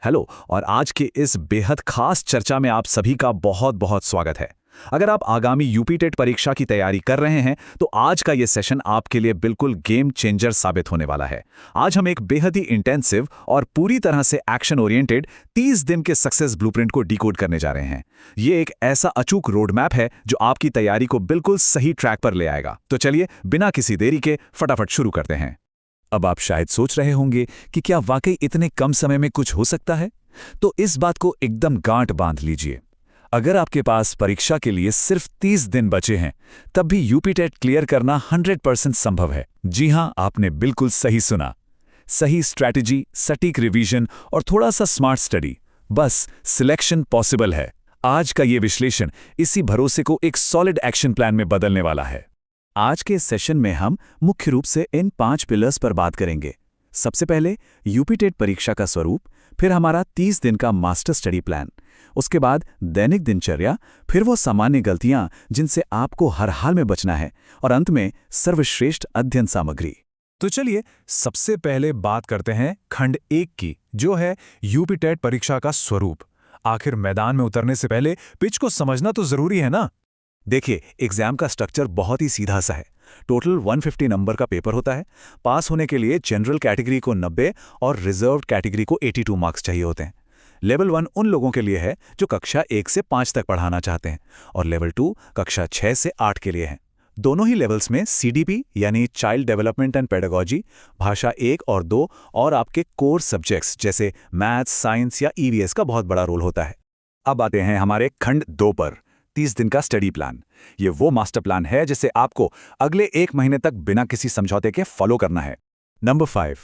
Hello. और आज के इस बेहद खास चर्चा में आप सभी का बहुत बहुत स्वागत है। अगर आप आगामी यूपी टेट परीक्षा की तैयारी कर रहे हैं तो आज का ये सेशन आपके लिए बिल्कुल गेम चेंजर साबित होने वाला है। आज हम एक बेहद ही इंटेंसिव और पूरी तरह से एक्शन ओरिएंटेड 30 दिन के सक्सेस ब्लूप्रिंट को डिकोड करने जा रहे हैं। ये एक ऐसा अचूक रोड मैप है जो आपकी तैयारी को बिल्कुल सही ट्रैक पर ले आएगा। तो चलिए बिना किसी देरी के फटाफट शुरू करते हैं। अब आप शायद सोच रहे होंगे कि क्या वाकई इतने कम समय में कुछ हो सकता है? तो इस बात को एकदम गांठ बांध लीजिए। अगर आपके पास परीक्षा के लिए सिर्फ 30 दिन बचे हैं, तब भी यूपी टेट क्लियर करना 100% संभव है। जी हां, आपने बिल्कुल सही सुना। सही स्ट्रैटेजी, सटीक रिवीजन और थोड़ा सा स्मार्ट स्टडी, बस सिलेक्शन पॉसिबल है। आज का ये विश्लेषण इसी भरोसे को एक सॉलिड एक्शन प्लान में बदलने वाला है। आज के सेशन में हम मुख्य रूप से इन 5 पिलर्स पर बात करेंगे। सबसे पहले यूपी टेट परीक्षा का स्वरूप, फिर हमारा 30 दिन का मास्टर स्टडी प्लान, उसके बाद दैनिक दिनचर्या, फिर वो सामान्य गलतियां जिनसे आपको हर हाल में बचना है, और अंत में सर्वश्रेष्ठ अध्ययन सामग्री। तो चलिए सबसे पहले बात करते हैं खंड 1 की, जो है यूपी टेट परीक्षा का स्वरूप। आखिर मैदान में उतरने से पहले पिच को समझना तो जरूरी है ना। देखिए, एग्जाम का स्ट्रक्चर बहुत ही सीधा सा है। टोटल 150 नंबर का पेपर होता है। पास होने के लिए जनरल कैटेगरी को 90 और रिजर्व्ड कैटेगरी को 82 मार्क्स चाहिए होते हैं। लेवल 1 उन लोगों के लिए है जो कक्षा 1 से 5 तक पढ़ाना चाहते हैं, और लेवल 2 कक्षा 6 से 8 के लिए है। दोनों ही लेवल्स में सीडीपी यानी चाइल्ड डेवलपमेंट एंड पेडागोजी, भाषा 1 और 2 और आपके कोर सब्जेक्ट्स जैसे मैथ्स, साइंस या ईवीएस का बहुत बड़ा रोल होता है। अब आते हैं हमारे खंड 2 पर, 30 दिन का स्टडी प्लान। ये वो मास्टर प्लान है जिसे आपको अगले 1 महीने तक बिना किसी समझौते के फॉलो करना है। नंबर 5।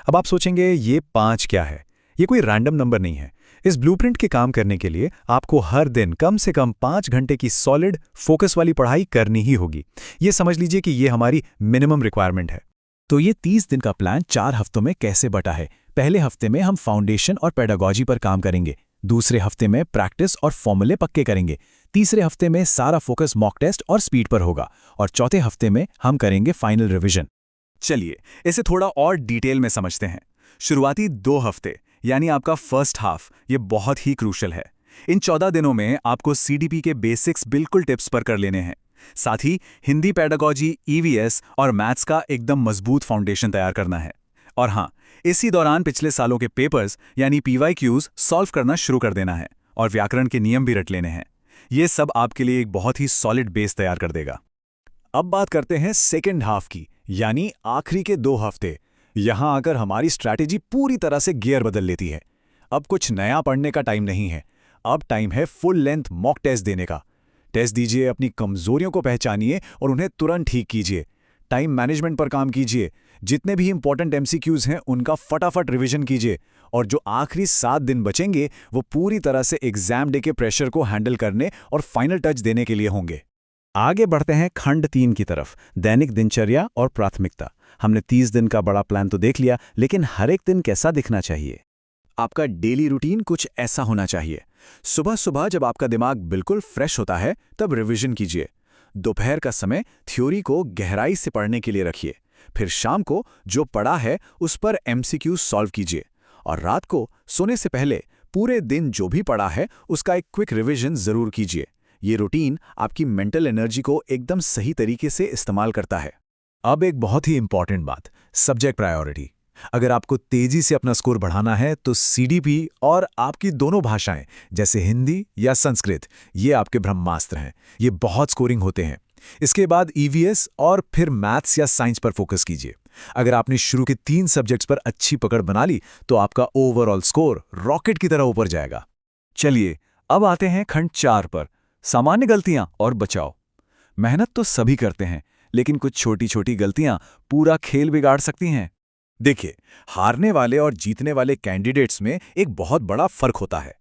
अब आप सोचेंगे ये 5 क्या है? ये कोई रैंडम नंबर नहीं है। इस ब्लूप्रिंट के काम करने के लिए आपको हर दिन कम से कम 5 घंटे की सॉलिड फोकस वाली पढ़ाई करनी ही होगी। ये समझ लीजिए कि ये हमारी मिनिमम रिक्वायरमेंट है। तो ये 30 दिन का प्लान 4 हफ्तों में कैसे बटा है? पहले हफ्ते में हम फाउंडेशन और पेडागोजी पर काम करेंगे, दूसरे हफ्ते में प्रैक्टिस और फॉर्मूले पक्के करेंगे, तीसरे हफ्ते में सारा फोकस मॉक टेस्ट और स्पीड पर होगा, और चौथे हफ्ते में हम करेंगे फाइनल रिवीजन। चलिए इसे थोड़ा और डिटेल में समझते हैं। शुरुआती 2 हफ्ते यानी आपका फर्स्ट हाफ, ये बहुत ही क्रूशल है। इन 14 दिनों में आपको सीडीपी के बेसिक्स बिल्कुल टिप्स पर कर लेने हैं। साथ ही हिंदी पेडागोजी, ईवीएस और मैथ्स का एकदम मजबूत फाउंडेशन तैयार करना है। और हाँ, इसी दौरान पिछले सालों के पेपर्स यानी पीवाईक्यूज सॉल्व करना शुरू कर देना है, और व्याकरण के नियम भी रट लेने हैं। ये सब आपके लिए एक बहुत ही सॉलिड बेस तैयार कर देगा। अब बात करते हैं सेकेंड हाफ की, यानी आखिरी के 2 हफ्ते। यहां आकर हमारी स्ट्रैटेजी पूरी तरह से गियर बदल लेती है। अब कुछ नया पढ़ने का टाइम नहीं है। अब टाइम है फुल लेंथ मॉक टेस्ट देने का। टेस्ट दीजिए, अपनी कमजोरियों को पहचानिए और उन्हें तुरंत ठीक कीजिए। टाइम मैनेजमेंट पर काम कीजिए। जितने भी इंपॉर्टेंट एमसीक्यूज हैं उनका फटाफट रिवीजन कीजिए, और जो आखिरी 7 दिन बचेंगे वो पूरी तरह से एग्जाम डे के प्रेशर को हैंडल करने और फाइनल टच देने के लिए होंगे। आगे बढ़ते हैं खंड 3 की तरफ, दैनिक दिनचर्या और प्राथमिकता। हमने 30 दिन का बड़ा प्लान तो देख लिया, लेकिन हर एक दिन कैसा दिखना चाहिए? आपका डेली रूटीन कुछ ऐसा होना चाहिए। सुबह सुबह जब आपका दिमाग बिल्कुल फ्रेश होता है तब रिवीजन कीजिए। दोपहर का समय थ्योरी को गहराई से पढ़ने के लिए रखिए। फिर शाम को जो पढ़ा है उस पर एमसीक्यू सॉल्व कीजिए, और रात को सोने से पहले पूरे दिन जो भी पढ़ा है उसका एक क्विक रिवीजन जरूर कीजिए। ये रूटीन आपकी मेंटल एनर्जी को एकदम सही तरीके से इस्तेमाल करता है। अब एक बहुत ही इंपॉर्टेंट बात, सब्जेक्ट प्रायोरिटी। अगर आपको तेजी से अपना स्कोर बढ़ाना है तो सीडीपी और आपकी दोनों भाषाएं जैसे हिंदी या संस्कृत, ये आपके ब्रह्मास्त्र हैं। ये बहुत स्कोरिंग होते हैं। इसके बाद ईवीएस और फिर मैथ्स या साइंस पर फोकस कीजिए। अगर आपने शुरू के 3 सब्जेक्ट्स पर अच्छी पकड़ बना ली तो आपका ओवरऑल स्कोर रॉकेट की तरह ऊपर जाएगा। चलिए अब आते हैं खंड 4 पर, सामान्य गलतियां और बचाव। मेहनत तो सभी करते हैं, लेकिन कुछ छोटी छोटी गलतियां पूरा खेल बिगाड़ सकती हैं। देखिए, हारने वाले और जीतने वाले कैंडिडेट्स में एक बहुत बड़ा फर्क होता है।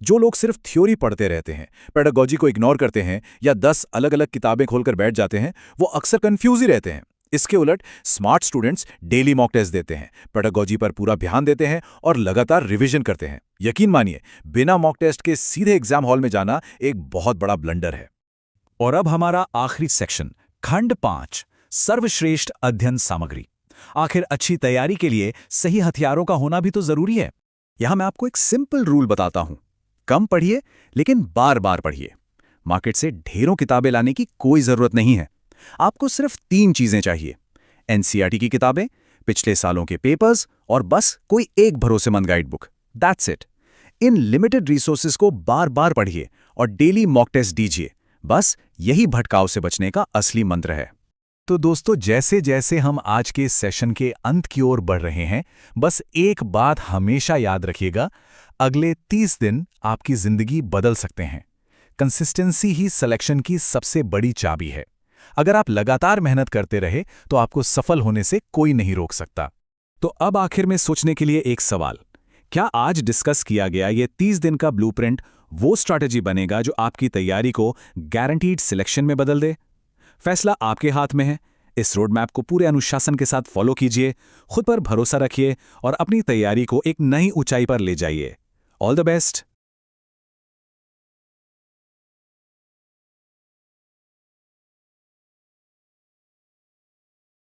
जो लोग सिर्फ थ्योरी पढ़ते रहते हैं, पेडागोजी को इग्नोर करते हैं या 10 अलग अलग किताबें खोलकर बैठ जाते हैं, वो अक्सर कंफ्यूज ही रहते हैं। इसके उलट smart students daily mock test देते हैं, पेडागोजी पर पूरा ध्यान देते हैं और लगातार रिवीजन करते हैं। यकीन मानिए, बिना मॉक टेस्ट के सीधे एग्जाम हॉल में जाना एक बहुत बड़ा ब्लंडर है। और अब हमारा आखिरी सेक्शन, खंड 5, सर्वश्रेष्ठ अध्ययन सामग्री। आखिर अच्छी तैयारी के लिए सही हथियारों का होना भी तो जरूरी है। यहां मैं आपको एक सिंपल रूल बताता हूं। कम पढ़िए, लेकिन बार बार पढ़िए। मार्केट से ढेरों किताबें लाने की कोई जरूरत नहीं है। आपको सिर्फ 3 चीजें चाहिए: एनसीईआरटी की किताबें, पिछले सालों के पेपर्स और बस कोई एक भरोसेमंद guide book. That's it. In limited resources को बार बार पढ़िए और डेली मॉक टेस्ट दीजिए। बस यही भटकाव से बचने का असली मंत्र है। तो दोस्तों, जैसे जैसे हम आज के सेशन के अंत की ओर बढ़ रहे हैं, बस एक बात हमेशा याद रखिएगा, अगले 30 दिन आपकी जिंदगी बदल सकते हैं। कंसिस्टेंसी ही सिलेक्शन की सबसे बड़ी चाबी है। अगर आप लगातार मेहनत करते रहे तो आपको सफल होने से कोई नहीं रोक सकता। तो अब आखिर में सोचने के लिए एक सवाल: क्या आज डिस्कस किया गया ये 30 दिन का ब्लूप्रिंट वो स्ट्रैटेजी बनेगा जो आपकी तैयारी को गारंटीड सिलेक्शन में बदल दे? फैसला आपके हाथ में है। इस रोड मैप को पूरे अनुशासन के साथ फॉलो कीजिए, खुद पर भरोसा रखिए और अपनी तैयारी को एक नई ऊंचाई पर ले जाइए। All the best.